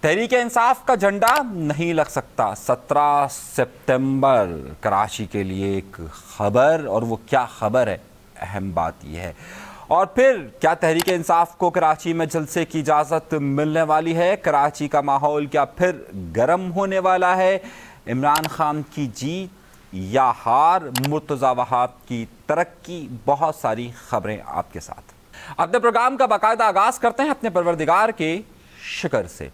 तहरीक इंसाफ का झंडा नहीं लग सकता। 17 सितंबर कराची के लिए एक खबर, और वो क्या खबर है, अहम बात यह है। और फिर क्या तहरीक इंसाफ को कराची में जलसे की इजाज़त मिलने वाली है? कराची का माहौल क्या फिर गर्म होने वाला है? इमरान खान की जीत या हार, मुर्तज़ा वहाब की तरक्की, बहुत सारी खबरें आपके साथ। अपने प्रोग्राम का बाकायदा आगाज़ करते हैं अपने परवरदिगार के शुक्र से।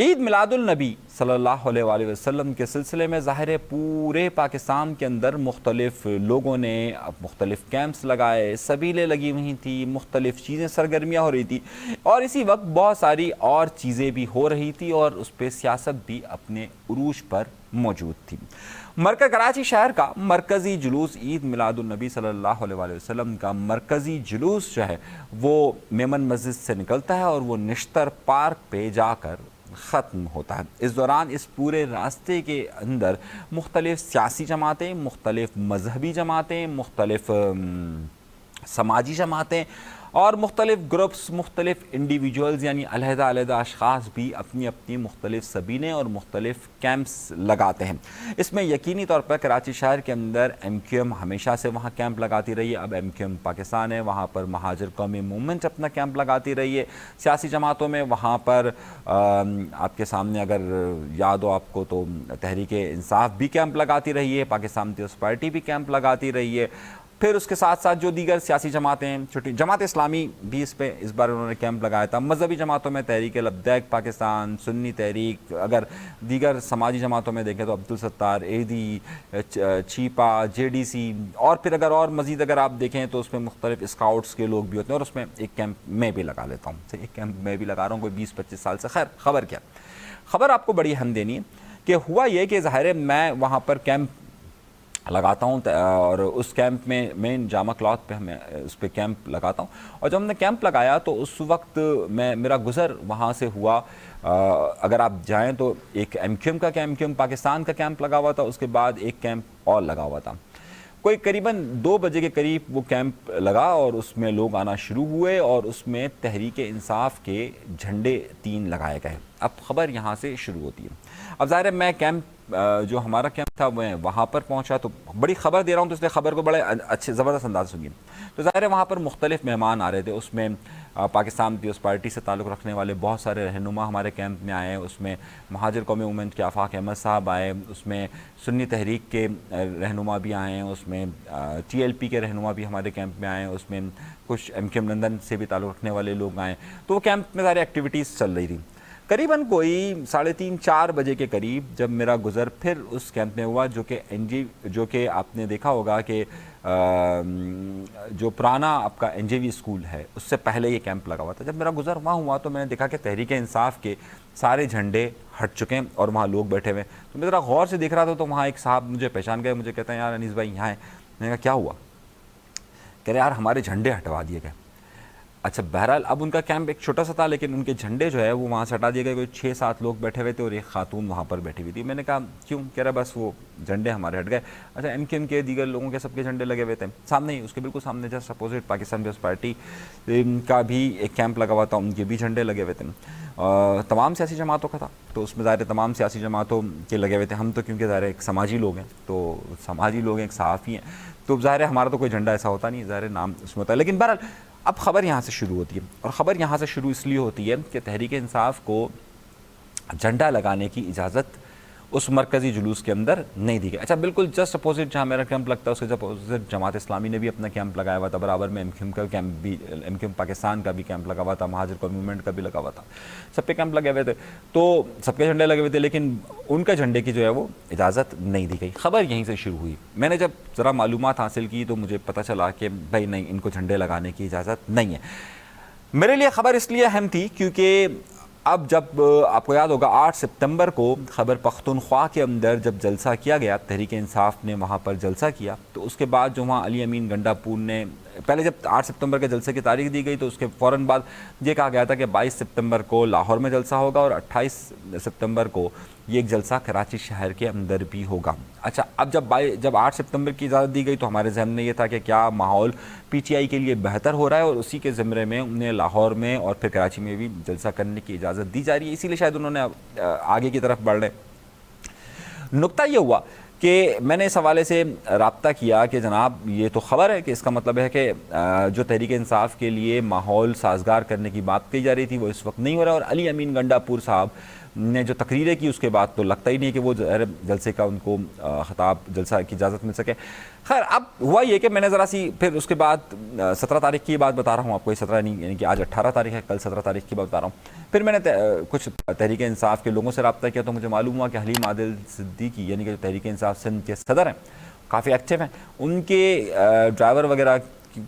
ईद मिलादुल नबी सल्लल्लाहु अलैहि वसल्लम के सिलसिले में ज़ाहिर है पूरे पाकिस्तान के अंदर मुख्तलिफ लोगों ने मुख्तलिफ कैंप्स लगाए, सबीलें लगी हुई थी, मुख्तलिफ चीज़ें सरगर्मियाँ हो रही थी, और इसी वक्त बहुत सारी और चीज़ें भी हो रही थी और उस पर सियासत भी अपने उरूज पर मौजूद थी। मरकज़ कराची शहर का मरकज़ी जुलूस ईद मिलादुल नबी सल्लल्लाहु अलैहि वसल्लम का मरकज़ी जुलूस जो है वो मेमन मस्जिद से निकलता है और वो निश्तर पार्क पे जाकर ख़त्म होता है। इस दौरान इस पूरे रास्ते के अंदर मुख्तलिफ़ सियासी जमातें, मुख्तलिफ़ मजहबी जमातें, मुख्तलिफ़ समाजी जमातें और मुख्तलिफ़ ग्रुप्स, मुख्तलिफ़ इंडिविजुअल्स यानी अलहदा अशख़ास भी अपनी अपनी मुख्तलिफ़ सबीनें और मुख्तलिफ़ कैंप्स लगाते हैं। इसमें यकीनी तौर पर कराची शहर के अंदर MQM हमेशा से वहाँ कैंप लगाती रही है। अब MQM पाकिस्तान है, वहाँ पर महाजिर कौमी मूवमेंट अपना कैंप लगाती रही है। सियासी जमातों में वहाँ पर आपके सामने अगर याद हो आपको तो तहरीक इंसाफ भी कैंप लगाती रही है, पाकिस्तान पीपल्स पार्टी भी कैंप लगाती रही है। फिर उसके साथ साथ जो दीगर सियासी जमातें, छोटी जमात इस्लामी भी इस बार उन्होंने कैंप लगाया था। मजहबी जमातों में तहरीक लब्दैक पाकिस्तान, सुन्नी तहरीक, अगर दीगर समाजी जमातों में देखें तो अब्दुल सत्तार, एदी, चीपा, JDC, और फिर अगर और मज़ीद अगर आप देखें तो उसमें मुख्तलिफ स्काउट्स के लोग भी होते हैं। और उसमें एक कैंप मैं भी लगा लेता हूँ, एक कैंप मैं भी लगा रहा हूँ कोई 20-25 साल से। खैर, खबर क्या, खबर आपको बड़ी अहम देनी है कि हुआ ये कि ज़ाहिर है मैं वहाँ पर कैंप लगाता हूँ और उस कैंप में मेन जामा क्लॉथ पे हमें उस पर कैंप लगाता हूँ। और जब हमने कैंप लगाया तो उस वक्त मेरा गुज़र वहाँ से हुआ। अगर आप जाएं तो एक MQM का कैंप, MQM पाकिस्तान का कैंप लगा हुआ था, उसके बाद एक कैंप और लगा हुआ था। कोई करीबन 2 बजे के करीब वो कैंप लगा और उसमें लोग आना शुरू हुए और उसमें तहरीक इंसाफ के झंडे 3 लगाए गए। अब ख़बर यहाँ से शुरू होती है। अब ज़ाहिर है मैं कैंप जो हमारा कैंप था मैं वहाँ पर पहुँचा, तो बड़ी ख़बर दे रहा हूँ तो इसलिए ख़बर को बड़े अच्छे ज़बरदस्त अंदाज सुनिए। तो ज़ाहिर है वहाँ पर मुख्तलिफ़ मेहमान आ रहे थे। उसमें पाकिस्तान पीपल्स पार्टी से ताल्लुक़ रखने वाले बहुत सारे रहनुमा हमारे कैंप में आए। उसमें महाजिर कौमी मूवमेंट के आफाक अहमद साहब आए, उसमें सुन्नी तहरीक के रहनुमा भी आए, उसमें TLP के रहनुमा भी हमारे कैंप में आए, उसमें कुछ MQM लंदन से भी ताल्लुक़ रखने वाले लोग आए। तो वो कैंप में सारी एक्टिविटीज़ चल रही थी। करीबन कोई 3:30-4 बजे के करीब जब मेरा गुज़र फिर उस कैंप में हुआ, जो कि आपने देखा होगा कि जो पुराना आपका NJV स्कूल है उससे पहले ये कैंप लगा हुआ था। जब मेरा गुज़र वहाँ हुआ तो मैंने देखा कि तहरीक इंसाफ के सारे झंडे हट चुके हैं और वहाँ लोग बैठे हुए हैं। तो मैं ज़रा गौर से देख रहा था तो वहाँ एक साहब मुझे पहचान गए, मुझे कहते हैं यार अनीस भाई यहाँ है। मैंने कहा क्या हुआ? कह रहे यार हमारे झंडे हटवा दिए गए। अच्छा, बहरहाल अब उनका कैंप एक छोटा सा था लेकिन उनके झंडे जो है वो वहाँ से हटा दिए गए। कोई 6-7 लोग बैठे हुए थे और एक खातून वहाँ पर बैठी हुई थी। मैंने कहा क्यों? कह रहा बस वो झंडे हमारे हट गए। अच्छा, MQM के दीगर लोगों के सबके झंडे लगे हुए थे। सामने ही उसके बिल्कुल सामने जस्ट अपोजिट पाकिस्तान पीपल्स पार्टी का भी एक कैंप लगा हुआ था, उनके भी झंडे लगे हुए थे। तमाम सियासी जमातों का था, तो उसमें ज़ाहिर तमाम सियासी जमातों के लगे हुए थे। हम तो क्योंकि ज़ाहिर एक समाजी लोग हैं, तो समाजी लोग हैं, एक सहाफ़ी हैं, तो ज़ाहिर हमारा तो कोई झंडा ऐसा होता नहीं, ज़ाहिर नाम उसमें होता है। लेकिन बहरहाल अब ख़बर यहाँ से शुरू होती है, और ख़बर यहाँ से शुरू इसलिए होती है कि तहरीक इंसाफ को झंडा लगाने की इजाज़त उस मरकज़ी जुलूस के अंदर नहीं दी गई। अच्छा, बिल्कुल जस्ट अपोजिट जहाँ मेरा कैंप लगता है उसके अपोजिट जमात इस्लामी ने भी अपना कैंप लगाया हुआ था। बराबर में MQM का कैंप भी, MQM पाकिस्तान का भी कैंप लगा हुआ था, महाजिर कौमी मूवमेंट का भी लगा हुआ था। सब पे कैंप लगे हुए थे, तो सबके झंडे लगे हुए थे, लेकिन उनका झंडे की जो है वो इजाज़त नहीं दी गई। ख़बर यहीं से शुरू हुई। मैंने जब ज़रा मालूमात हासिल की तो मुझे पता चला कि भाई नहीं, इनको झंडे लगाने की इजाज़त नहीं है। मेरे लिए ख़बर इसलिए अहम थी क्योंकि अब जब आपको याद होगा 8 सितंबर को खैबर पख्तूनख्वा के अंदर जब जलसा किया गया, तहरीक इंसाफ ने वहाँ पर जलसा किया, तो उसके बाद जो वहाँ अली अमीन गंडापुर ने पहले जब 8 सितंबर के जलसे की तारीख दी गई तो उसके फ़ौरन बाद ये कहा गया था कि 22 सितंबर को लाहौर में जलसा होगा और 28 सितंबर को ये एक जलसा कराची शहर के अंदर भी होगा। अच्छा, अब जब 8 सितंबर की इजाज़त दी गई तो हमारे जहन में ये था कि क्या माहौल पीटीआई के लिए बेहतर हो रहा है और उसी के ज़िम्मे में उन्हें लाहौर में और फिर कराची में भी जलसा करने की इजाज़त दी जा रही है, इसीलिए शायद उन्होंने आगे की तरफ बढ़ रहे। नुक्ता ये हुआ कि मैंने इस हवाले से रब्ता किया कि जनाब ये तो ख़बर है कि इसका मतलब है कि जो तहरीक इंसाफ के लिए माहौल साजगार करने की बात कही जा रही थी वो इस वक्त नहीं हो रहा। और अली अमीन गंडापुर साहब ने जो तकरीरें की उसके बाद तो लगता ही नहीं कि वो जलसे का उनको ख़िताब जलसा की इजाज़त मिल सके। खैर, अब हुआ ये कि मैंने ज़रा सी फिर उसके बाद 17 तारीख की बात बता रहा हूँ आपको, 17 नहीं यानी कि आज 18 तारीख है, कल 17 तारीख की बात बता रहा हूँ। फिर मैंने कुछ तहरीक इंसाफ के लोगों से रब्ता किया तो मुझे मालूम हुआ कि हलीम आदिल सिद्दीकी यानी कि जो तहरीक इंसाफ सिंध के सदर हैं, काफ़ी एक्टिव हैं, उनके ड्राइवर वगैरह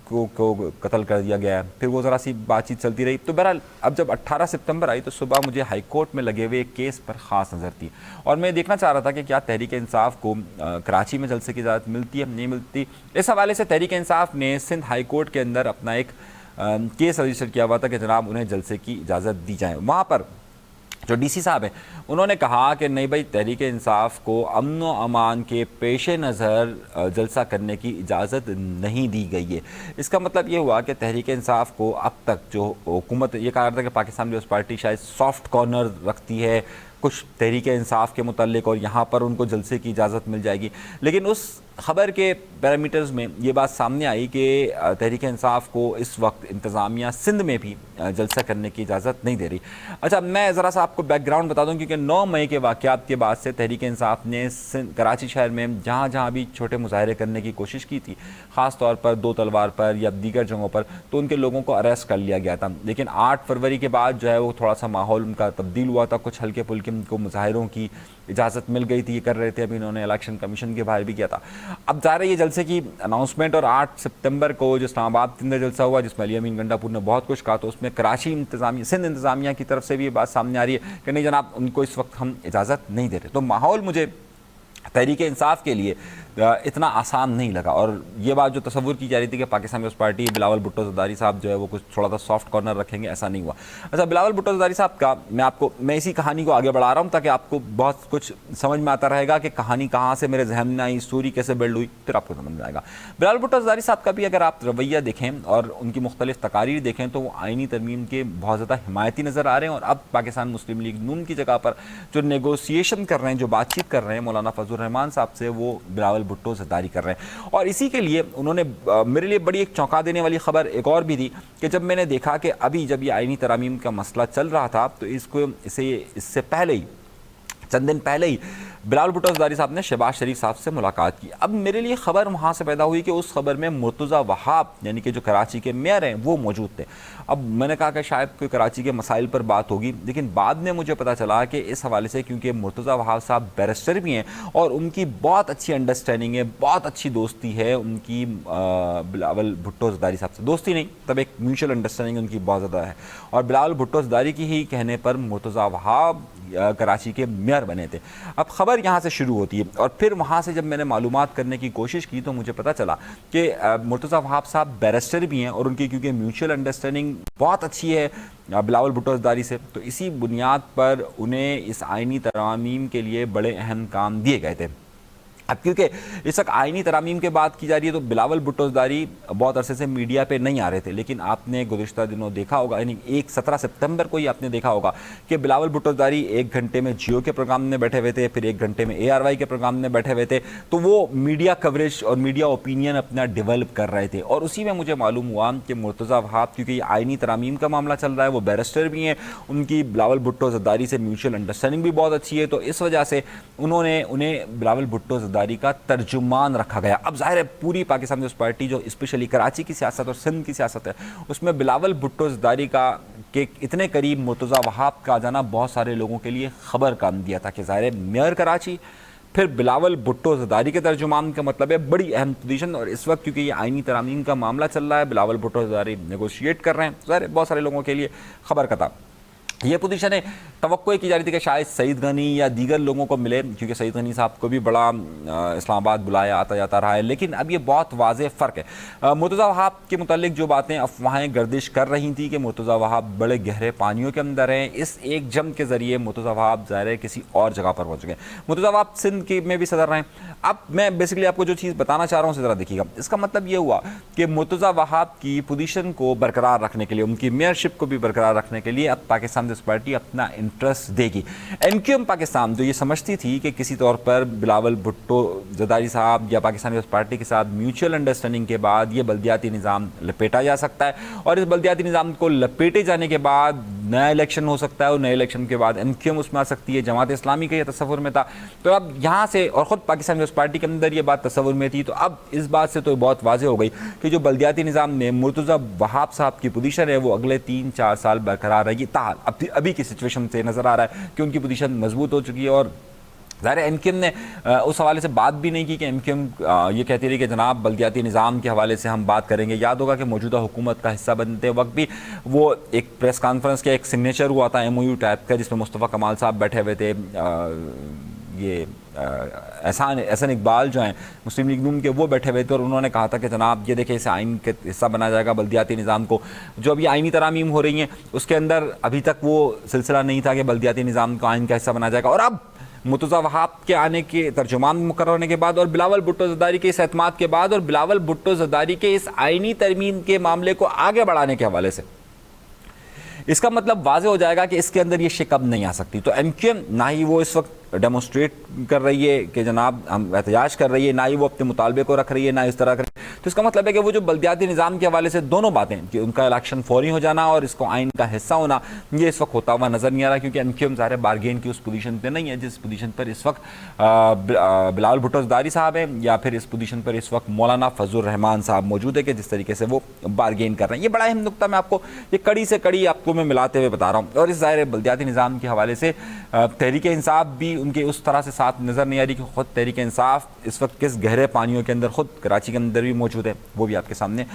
को कत्ल कर दिया गया है। फिर वो ज़रा सी बातचीत चलती रही। तो बहरहाल अब जब 18 सितंबर आई तो सुबह मुझे हाई कोर्ट में लगे हुए एक केस पर ख़ास नज़र थी और मैं देखना चाह रहा था कि क्या तहरीक इंसाफ को कराची में जलसे की इजाज़त मिलती है नहीं मिलती। इस हवाले से तहरीक इंसाफ ने सिंध हाई कोर्ट के अंदर अपना एक केस रजिस्टर किया हुआ था कि जनाब उन्हें जलसे की इजाज़त दी जाए। वहाँ पर जो डीसी साहब हैं उन्होंने कहा कि नहीं भाई, तहरीक इंसाफ को अमन व अमान के पेश नज़र जलसा करने की इजाज़त नहीं दी गई है। इसका मतलब ये हुआ कि तहरीक इंसाफ को अब तक जो हुकूमत ये कहा था कि पाकिस्तान पीपल्स पार्टी शायद सॉफ्ट कॉर्नर रखती है कुछ तहरीक इंसाफ के मुताल्लिक और यहाँ पर उनको जलसे की इजाज़त मिल जाएगी, लेकिन उस ख़बर के पैरामीटर्स में ये बात सामने आई कि तहरीक इंसाफ को इस वक्त इंतज़ामिया सिंध में भी जलसा करने की इजाज़त नहीं दे रही। अच्छा, मैं ज़रा सा आपको बैकग्राउंड बता दूं क्योंकि 9 मई के वाक़यात के बाद से तहरीक इंसाफ ने कराची शहर में जहाँ जहाँ भी छोटे मुजाहरे करने की कोशिश की थी, ख़ास तौर पर 2 तलवार पर या दीगर जगहों पर, तो उनके लोगों को अरेस्ट कर लिया गया था। लेकिन 8 फरवरी के बाद जो है वो थोड़ा सा माहौल उनका तब्दील हुआ था, कुछ हल्के फुल्के को मुजाहरों की इजाज़त मिल गई थी, ये कर रहे थे। अभी इन्होंने इलेक्शन कमीशन के बाहर भी किया था। अब ज़ाहिर है ये जलसे की अनाउंसमेंट और 8 सितंबर को जो इस्लामाबाद के अंदर जलसा हुआ जिसमें अली अमीन गंडापुर ने बहुत कुछ कहा, तो उसमें कराची इंतज़ामिया सिंध इंतज़ामिया की तरफ से भी ये बात सामने आ रही है कि नहीं जनाब उनको इस वक्त हम इजाज़त नहीं दे रहे। तो माहौल मुझे तहरीक इंसाफ के लिए इतना आसान नहीं लगा और ये बात जो तस्वुर की जा रही थी कि पाकिस्तान पीपल्स पार्टी बिलावल भुट्टो ज़रदारी साहब जो है वो कुछ थोड़ा सा सॉफ्ट कॉर्नर रखेंगे, ऐसा नहीं हुआ। अच्छा, बिलावल भुट्टो ज़रदारी साहब का मैं इसी कहानी को आगे बढ़ा रहा हूँ ताकि आपको बहुत कुछ समझ में आता रहेगा कि कहानी कहाँ से मेरे जहन में आई, स्टोरी कैसे बिल्ड हुई, फिर आपको समझ में आएगा। बिलावल भुट्टो ज़रदारी साहब का भी अगर आप रवैया देखें और उनकी मुख्तलिफ तकारीर देखें तो वो आइनी तरमीम के बहुत ज़्यादा हिमायती नज़र आ रहे हैं और अब पाकिस्तान मुस्लिम लीग नून की जगह पर जो नेगोशिएशन कर रहे हैं, जो बातचीत कर रहे हैं मौलाना फजल रहमान साहब से, वो बिलावल भुट्टो ज़रदारी कर रहे हैं। और इसी के लिए उन्होंने मेरे लिए बड़ी एक चौंका देने वाली खबर एक और भी दी कि जब मैंने देखा कि अभी जब ये आईनी तरामीम का मसला चल रहा था तो इससे पहले ही चंद दिन पहले ही बिलावल भुट्टो ज़रदारी साहब ने शहबाज शरीफ साहब से मुलाकात की। अब मेरे लिए ख़बर वहाँ से पैदा हुई कि उस खबर में मुर्तज़ा वहाब यानी कि जो कराची के मेयर हैं वो मौजूद थे। अब मैंने कहा कि शायद कोई कराची के मसाइल पर बात होगी, लेकिन बाद में मुझे पता चला कि इस हवाले से क्योंकि मुर्तज़ा वहाब साहब बैरिस्टर भी हैं और उनकी बहुत अच्छी अंडरस्टैंडिंग है, बहुत अच्छी दोस्ती है उनकी बिलावल भुट्टो ज़रदारी साहब से। दोस्ती नहीं, तब एक म्यूचुअल अंडरस्टैंडिंग उनकी बहुत ज़्यादा है और बिलावल भुट्टो ज़रदारी की ही कहने पर मुर्तज़ा वहाब कराची के मेयर बने थे। अब खबर यहाँ से शुरू होती है और फिर वहाँ से जब मैंने मालूमात करने की कोशिश की तो मुझे पता चला कि मुर्तज़ा वहाब साहब बैरिस्टर भी हैं और उनकी क्योंकि म्यूचुअल अंडरस्टैंडिंग बहुत अच्छी है बिलावल भुट्टो ज़रदारी से, तो इसी बुनियाद पर उन्हें इस आइनी तरामीम के लिए बड़े अहम काम दिए गए थे। अब क्योंकि इस वक्त आइनी तरामीम के बात की जा रही है तो बिलावल भुट्टो ज़रदारी बहुत अरसे से मीडिया पे नहीं आ रहे थे, लेकिन आपने गुज़िश्ता दिनों देखा होगा, यानी 17 सितंबर को ही आपने देखा होगा कि बिलावल भुट्टो ज़रदारी 1 घंटे में जियो के प्रोग्राम में बैठे हुए थे, फिर 1 घंटे में ARY के प्रोग्राम में बैठे हुए थे, तो वो मीडिया कवरेज और मीडिया ओपिनियन अपना डेवलप कर रहे थे। और उसी में मुझे मालूम हुआ कि मुर्तज़ा वहाब क्योंकि आइनी तरामीम का मामला चल रहा है, वो बैरिस्टर भी हैं, उनकी बिलावल भुट्टो ज़रदारी से म्यूचुअल अंडरस्टैंडिंग भी बहुत अच्छी है, तो इस वजह से उन्हें बिलावल भुट्टो ज़रदारी का तर्जुमान रखा गया। अब जाहिर है पूरी पाकिस्तान पीपल्स पार्टी जो स्पेशली कराची की सियासत और सिंध की सियासत है उसमें बिलावल भुट्टो ज़रदारी के इतने करीब मुर्तज़ा वहाब का आ जाना बहुत सारे लोगों के लिए खबर काम दिया था कि जाहिर है मेयर कराची फिर बिलावल भुट्टो ज़रदारी के तर्जुमान का मतलब है बड़ी अहम पोजीशन। और इस वक्त क्योंकि ये आइनी तरामीम का मामला चल रहा है, बिलावल भुट्टो ज़रदारी नेगोशिएट कर रहे हैं, जाहिर है बहुत सारे लोगों के लिए खबर का था। ये पोजीशन है, तवक्को की जा रही थी कि शायद सईद गनी या दीगर लोगों को मिले, क्योंकि सईद गनी साहब को भी बड़ा इस्लामाबाद बुलाया आता जाता रहा है। लेकिन अब ये बहुत वाज़ेह फ़र्क है। मुर्तज़ा वहाब के मुतालिक जो बातें अफवाहें गर्दिश कर रही थी कि मुर्तज़ा वहाब बड़े गहरे पानियों के अंदर हैं, इस एक जंग के ज़रिए मुर्तज़ा वहाब ज़ाहिर है किसी और जगह पर पहुँच गए। मुर्तज़ा वहाब सिंध के में भी सदर रहे। अब मैं बेसिकली आपको जो चीज़ बताना चाह रहा हूँ उसे ज़रा देखिएगा। इसका मतलब ये हुआ कि मुर्तज़ा वहाब की पोजीशन को बरकरार रखने के लिए, उनकी मेयरशिप को भी बरकरार रखने के लिए अब पाकिस्तान पीपल्स पार्टी अपना इंटरेस्ट देगी। एमक्यूएम पाकिस्तान जो ये समझती थी कि किसी तौर पर बिलावल भुट्टो जरदारी साहब या पाकिस्तान पीपल्स पार्टी के साथ म्यूचुअल अंडरस्टैंडिंग के बाद ये बल्दियाती निज़ाम लपेटा जा सकता है, और इस बल्दियाती निज़ाम को लपेटे जाने के बाद नया इलेक्शन हो सकता है, और नए इलेक्शन के बाद एमक्यूएम उसमें आ सकती है। जमात इस्लामी का ये तस्वुर में था, तो अब यहाँ से, और ख़ुद पाकिस्तान पीपल्स पार्टी के अंदर ये बात तस्वुर में थी, तो अब इस बात से तो बहुत वाज़ेह हो गई कि जो बल्दियाती निज़ाम में मुर्तज़ा वहाब साहब की पोजीशन है वो अगले 3-4 साल बरकरार रहेगी। ताहाल अभी की सिचुएशन से नज़र आ रहा है कि उनकी पोजीशन मजबूत हो चुकी है। और ज़ाहिर एमक्यूएम ने उस हवाले से बात भी नहीं की कि एमक्यूएम ये कहती रही कि जनाब बल्दियाती निज़ाम के हवाले से हम बात करेंगे। याद होगा कि मौजूदा हुकूमत का हिस्सा बनते वक्त भी वो एक प्रेस कॉन्फ्रेंस के एक सिग्नेचर हुआ था MOU टाइप का, जिसमें मुस्तफ़ा कमाल साहब बैठे हुए थे, ये एहसान इकबाल जो हैं मुस्लिम लीग नून के वो बैठे हुए थे, और उन्होंने कहा था कि जनाब ये देखिए इसे आइन के हिस्सा बनाया जाएगा। बल्दियाती निज़ाम को जो अभी आइनी तरामीम हो रही हैं उसके अंदर अभी तक वो सिलसिला नहीं था कि बल्दियाती निज़ाम को आइन का हिस्सा बनाया जाएगा। और अब मुर्तज़ा वहाब के आने के तर्जुमान मुकर्रर होने के बाद, और बिलावल भुट्टो ज़रदारी के इस एतमाद के बाद, और बिलावल भुट्टो ज़रदारी के इस आइनी तरमीम के मामले को आगे बढ़ाने के हवाले से, इसका मतलब वाज़े हो जाएगा कि इसके अंदर ये शिक अब नहीं आ सकती। तो एमक्यूएम ना ही वो इस वक्त डेमोस्ट्रेट कर रही है कि जनाब हम एहतजाज कर रही है, ना ही वो अपने मुतालबे को रख रही है, ना इस तरह कर। तो इसका मतलब है कि वो जो बल्दियाती निज़ाम के हवाले से दोनों बातें कि उनका इलेक्शन फौरी हो जाना और इसको आइन का हिस्सा होना, ये इस वक्त होता हुआ नज़र नहीं आ रहा, क्योंकि एमक्यूएम ज़ाहिर बारगेन की उस पोजीशन पर नहीं है जिस पोजीशन पर इस वक्त बिलावल भुट्टो ज़रदारी साहब हैं, या फिर इस पोजीशन पर इस वक्त मौलाना फजलुर रहमान साहब मौजूद है कि जिस तरीके से वो बारगेन कर रहे हैं। ये बड़ा अहम नुकता मैं आपको ये कड़ी से कड़ी आपको मैं मिलाते हुए बता रहा हूँ। और इस ज़ाहिर बल्दियाती निज़ाम के हवाले से तहरीक इंसाफ भी उनके उस तरह से साथ नज़र नहीं आ रही कि ख़ुद तहरीक इंसाफ इस वक्त किस गहरे पानियों के अंदर ख़ुद कराची के अंदर भी मौजूद है, वो भी आपके सामने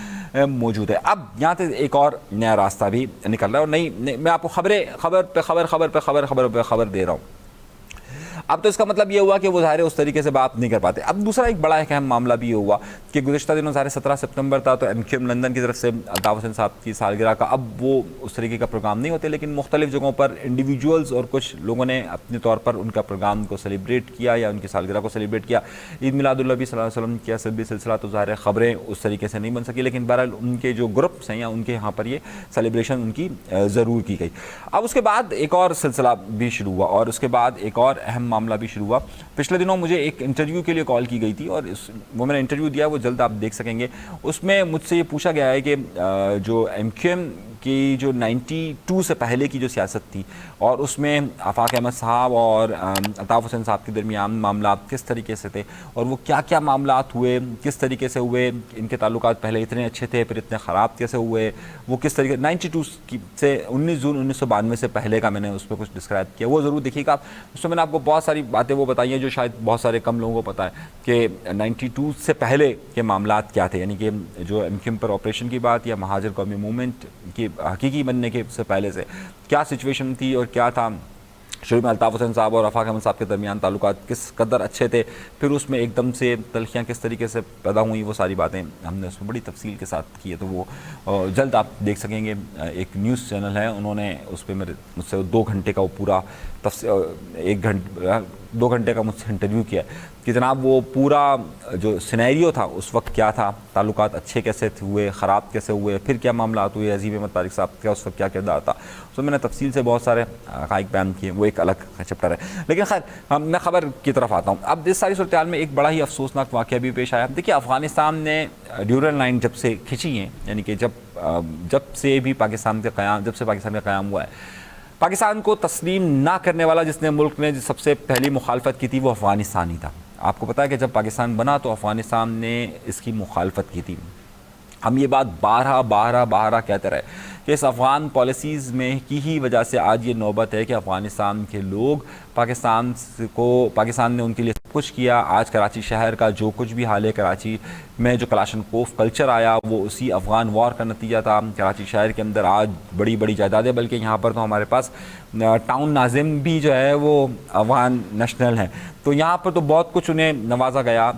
मौजूद है। अब यहाँ से एक और नया रास्ता भी निकल रहा है, और नई मैं आपको खबर दे रहा हूँ। अब तो इसका मतलब ये हुआ कि वो ज़ाहिर उस तरीके से बात नहीं कर पाते। अब दूसरा एक बड़ा एक अहम मामला भी ये हुआ कि गुज़िश्ता दिनों ज़ाहिर 17 सितंबर था, तो एमक्यूएम लंदन की तरफ से अल्ताफ़ हुसैन साहब की सालगिरह का अब वो उस तरीके का प्रोग्राम नहीं होते, लेकिन मुख्तलिफ़ जगहों पर इंडिविजुअल्स और कुछ लोगों ने अपने तौर पर उनका प्रोग्राम को सेलिब्रेट किया या उनकी सालगिरह को सेलिब्रेट किया। ईद मिलादुन्नबी सल्लल्लाहु अलैहि वसल्लम की असली सिलसिला तो ज़ाहिर ख़बरें उस तरीके से नहीं बन सकी, लेकिन बहरहाल उनके जो ग्रुप्स हैं या उनके यहाँ पर ये सेलिब्रेशन उनकी ज़रूर की गई। अब उसके बाद एक और सिलसिला भी शुरू हुआ, और उसके बाद एक और अहम मामला भी शुरू हुआ। पिछले दिनों मुझे एक इंटरव्यू के लिए कॉल की गई थी, और वो मैंने इंटरव्यू दिया, वो जल्द आप देख सकेंगे। उसमें मुझसे ये पूछा गया है कि जो एमक्यूएम की जो 92 से पहले की जो सियासत थी, और उसमें आफाक अहमद साहब और अल्ताफ़ हुसैन साहब के दरमियान मामला किस तरीके से थे, और वो क्या क्या मामला हुए, किस तरीके से हुए, इनके ताल्लुकात पहले इतने अच्छे थे फिर इतने ख़राब कैसे हुए, वो किस तरीके 92 से 19 जून 1992 से पहले का मैंने उस पर कुछ डिस्क्राइब किया, वो ज़रूर देखिएगा। उसमें मैंने आपको बहुत सारी बातें वो बताई हैं जो शायद बहुत सारे कम लोगों को पता है कि 92 से पहले के मामला क्या थे, यानी कि जो एमक्यूएम पर ऑपरेशन की बात या महाजर कौमी मूवमेंट की हकीकी बनने के से पहले से क्या सिचुएशन थी, और क्या था शुरू में अल्ताफ़ हुसैन साहब और आफाक अहमद साहब के दरमियान ताल्लुकात किस कदर अच्छे थे, फिर उसमें एकदम से तलखियाँ किस तरीके से पैदा हुई, वो सारी बातें हमने उसमें बड़ी तफसील के साथ की है। तो वो जल्द आप देख सकेंगे। एक न्यूज़ चैनल है, उन्होंने उस पर मुझसे 2 घंटे का वो पूरा 2 घंटे का मुझसे इंटरव्यू किया कि जनाब वो पूरा जो सिनेरियो था उस वक्त क्या था, ताल्लुकात अच्छे कैसे हुए, ख़राब कैसे हुए, फिर क्या मामला हुए, अजीम अहमद तारिक साहब का उस वक्त क्या किरदार था, तो मैंने तफसील से बहुत सारे हक़ाइक़ बयान किए, वो एक अलग चैप्टर है। लेकिन खैर मैं ख़बर की तरफ आता हूँ। अब इस सारी सूरत में एक बड़ा ही अफसोसनाक वाक़या भी पेश आया। देखिए, अफ़गानिस्तान ने ड्यूरल लाइन जब से खिंची है, यानी कि जब से पाकिस्तान का क़याम हुआ है, पाकिस्तान को तस्लीम ना करने वाला जिसने मुल्क ने सबसे पहली मुखालफत की थी वो अफ़गानिस्तान ही था। आपको पता है कि जब पाकिस्तान बना तो अफ़गानिस्तान ने इसकी मुखालफत की थी। हम ये बात बारह कहते रहे कि इस अफ़गान पॉलिसीज़ में की ही वजह से आज ये नौबत है कि अफ़गानिस्तान के लोग पाकिस्तान ने उनके लिए सब कुछ किया। आज कराची शहर का जो कुछ भी हाल है, कराची में जो कलाशनकोफ कल्चर आया वो उसी अफ़गान वॉर का नतीजा था। कराची शहर के अंदर आज बड़ी बड़ी जायदादें, बल्कि यहाँ पर तो हमारे पास टाउन नाजिम भी जो है वो अफ़गान नेशनल हैं। तो यहाँ पर तो बहुत कुछ उन्हें नवाजा गया।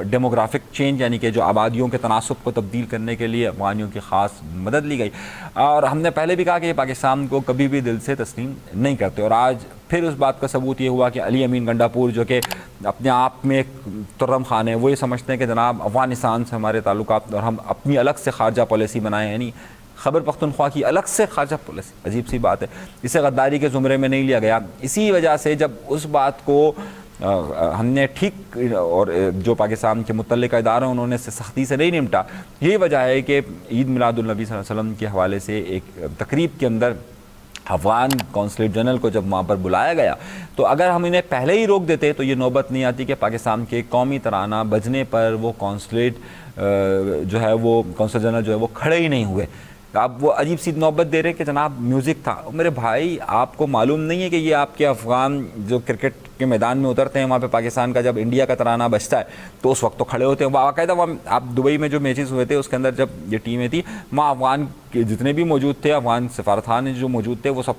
डेमोग्राफिक चेंज यानी कि जो आबादियों के तनासुब को तब्दील करने के लिए अफ़गानियों की ख़ास मदद ली गई। और हमने पहले भी कहा कि पाकिस्तान को कभी भी दिल से तस्लीम नहीं करते, और आज फिर उस बात का सबूत ये हुआ कि अली अमीन गंडापुर जो कि अपने आप में एक तुर्रम खान है, वो ये समझते हैं कि जनाब अफ़गानिस्तान से हमारे ताल्लुकात और हम अपनी अलग से खारजा पॉलिसी बनाएं, यानी खैबर पख्तूनख्वा की अलग से खारजा पॉलिसी। अजीब सी बात है, इसे गद्दारी के ज़ुमरे में नहीं लिया गया। इसी वजह से जब उस बात को हमने ठीक, और जो पाकिस्तान के मुतल्लिका इदारे उन्होंने से सख्ती से नहीं निपटा, यही वजह है कि ईद मिलादुन्नबी सल्लल्लाहु अलैहि वसल्लम के हवाले से एक तकरीब के अंदर अफ़गान कौंसलेट जनरल को जब वहाँ पर बुलाया गया, तो अगर हम इन्हें पहले ही रोक देते तो ये नौबत नहीं आती कि पाकिस्तान के कौमी तराना बजने पर वो कौंसलेट जो है वो कौंसल जनरल जो है वो खड़े ही नहीं हुए। आप वो अजीब सी नौबत दे रहे कि जनाब म्यूज़िक था। मेरे भाई, आपको मालूम नहीं है कि ये आपके अफ़गान जो क्रिकेट के मैदान में उतरते हैं, वहाँ पे पाकिस्तान का जब इंडिया का तराना बजता है तो उस वक्त तो खड़े होते हैं। बाकायदा वहाँ आप दुबई में जो मैचेस हुए थे उसके अंदर जब ये टीमें थी, वहाँ अफ़गान के जितने भी मौजूद थे, अफ़गान सफारतखान जो मौजूद थे, वो सब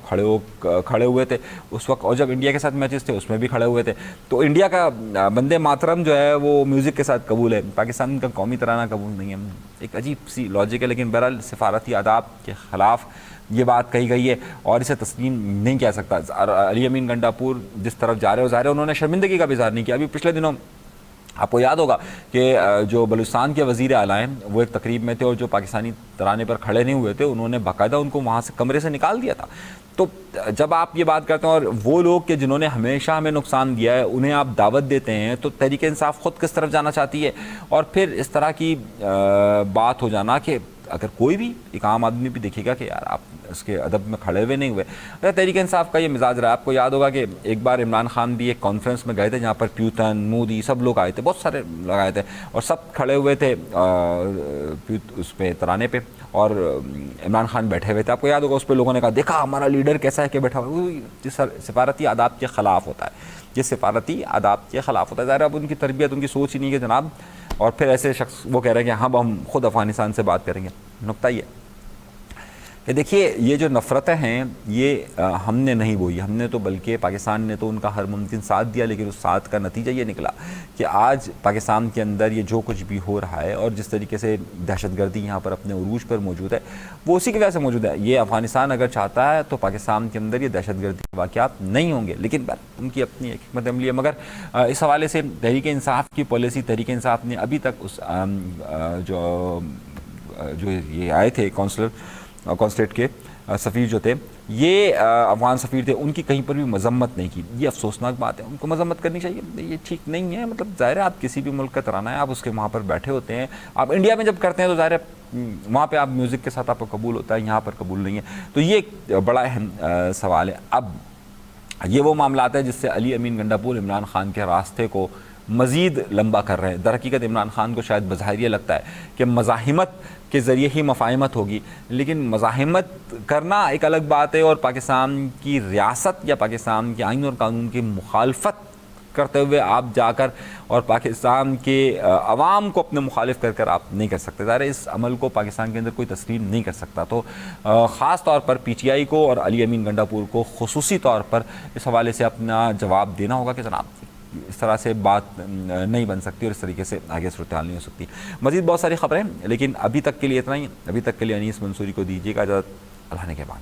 खड़े हुए थे उस वक्त। और जब इंडिया के साथ मैचेस थे उसमें भी खड़े हुए थे। तो इंडिया का वंदे मातरम जो है वो म्यूज़िक के साथ कबूल है, पाकिस्तान का कौमी तराना कबूल नहीं है। एक अजीब सी लॉजिक है, लेकिन बहरहाल सफारती आदाब के ख़िलाफ़ ये बात कही गई है और इसे तस्लीम नहीं किया सकता। अली अमीन गंडापुर जिस तरफ जा रहे हो ज़ाहिर है उन्होंने शर्मिंदगी का भी इज़हार नहीं किया। अभी पिछले दिनों आपको याद होगा कि जो बलूचिस्तान के वज़ीर आला हैं वो एक तकरीब में थे और जो पाकिस्तानी तराने पर खड़े नहीं हुए थे उन्होंने बाकायदा उनको वहाँ से कमरे से निकाल दिया था। तो जब आप ये बात करते हैं और वो लोग कि जिन्होंने हमेशा हमें नुकसान दिया है उन्हें आप दावत देते हैं, तो तहरीक इंसाफ ख़ुद किस तरफ जाना चाहती है। और फिर इस तरह की बात हो जाना कि अगर कोई भी एक आम आदमी भी देखेगा कि यार आप इसके अदब में खड़े हुए नहीं हुए। अगर तहरीक इंसाफ का ये मिजाज रहा, आपको याद होगा कि एक बार इमरान खान भी एक कॉन्फ्रेंस में गए थे जहाँ पर प्यूतन, मोदी सब लोग आए थे, बहुत सारे लोग आए थे और सब खड़े हुए थे उस पर तराने पे, और इमरान खान बैठे हुए थे। आपको याद होगा उस पर लोगों ने कहा देखा हमारा लीडर कैसा है कि बैठा हुआ। ये सिफारती आदाब के ख़िलाफ़ होता है, ये सिफारती आदाब के ख़िलाफ़ होता है। ज़ाहिर अब उनकी तरबियत, उनकी सोच ही नहीं है जनाब। और फिर ऐसे शख्स वो कह रहे हैं कि हाँ हम खुद अफ़गानिस्तान से बात करेंगे। नुक्ता ये कि देखिए ये जो नफ़रतें हैं ये हमने नहीं बोई, हमने तो बल्कि पाकिस्तान ने तो उनका हर मुमकिन साथ दिया, लेकिन उस साथ का नतीजा ये निकला कि आज पाकिस्तान के अंदर ये जो कुछ भी हो रहा है और जिस तरीके से दहशतगर्दी यहाँ पर अपने उरूज पर मौजूद है वो उसी की वजह से मौजूद है। ये अफ़गानिस्तान अगर चाहता है तो पाकिस्तान के अंदर ये दहशतगर्दी के वाक़यात नहीं होंगे, लेकिन उनकी अपनी एक हिकमत अमली है। मगर इस हवाले से तहरीक इंसाफ की पॉलिसी, तहरीक इंसाफ ने अभी तक उस जो ये आए थे कॉन्सुलेट के सफ़ीर जो थे, ये अफ़गान सफ़ीर थे, उनकी कहीं पर भी मजम्मत नहीं की। ये अफसोसनाक बात है, उनको मजम्मत करनी चाहिए, ये ठीक नहीं है। मतलब ज़ाहिर है आप किसी भी मुल्क का तराना है, आप उसके वहाँ पर बैठे होते हैं। आप इंडिया में जब करते हैं तो ज़ाहिर है वहाँ पे आप म्यूज़िक के साथ आपको कबूल होता है, यहाँ पर कबूल नहीं है। तो ये एक बड़ा अहम सवाल है। अब ये वो मामला है जिससे अली अमीन गंडापुर इमरान खान के रास्ते को मज़ीद लंबा कर रहे हैं। दरहकीकत इमरान खान को शायद बज़ाहिर ये लगता है कि मज़ाहिमत के ज़रिए ही मफ़ाहिमत होगी, लेकिन मज़ाहिमत करना एक अलग बात है और पाकिस्तान की रियासत या पाकिस्तान के आइन और कानून की मुखालफत करते हुए आप जाकर और पाकिस्तान के अवाम को अपने मुखालिफ कर कर आप नहीं कर सकते। ज़ाहिर इस अमल को पाकिस्तान के अंदर कोई तस्लीम नहीं कर सकता। तो ख़ास तौर पर PTI को और अली अमीन गंडापुर को खुसूसी तौर पर इस हवाले से अपना जवाब देना होगा कि जनाब इस तरह से बात नहीं बन सकती और इस तरीके से आगे सूरत हाल नहीं हो सकती। मज़ीद बहुत सारी ख़बरें, लेकिन अभी तक के लिए इतना ही। अभी तक के लिए अनीस मंसूरी को दीजिएगा इजाज़त, अल्लाह ने के बाद।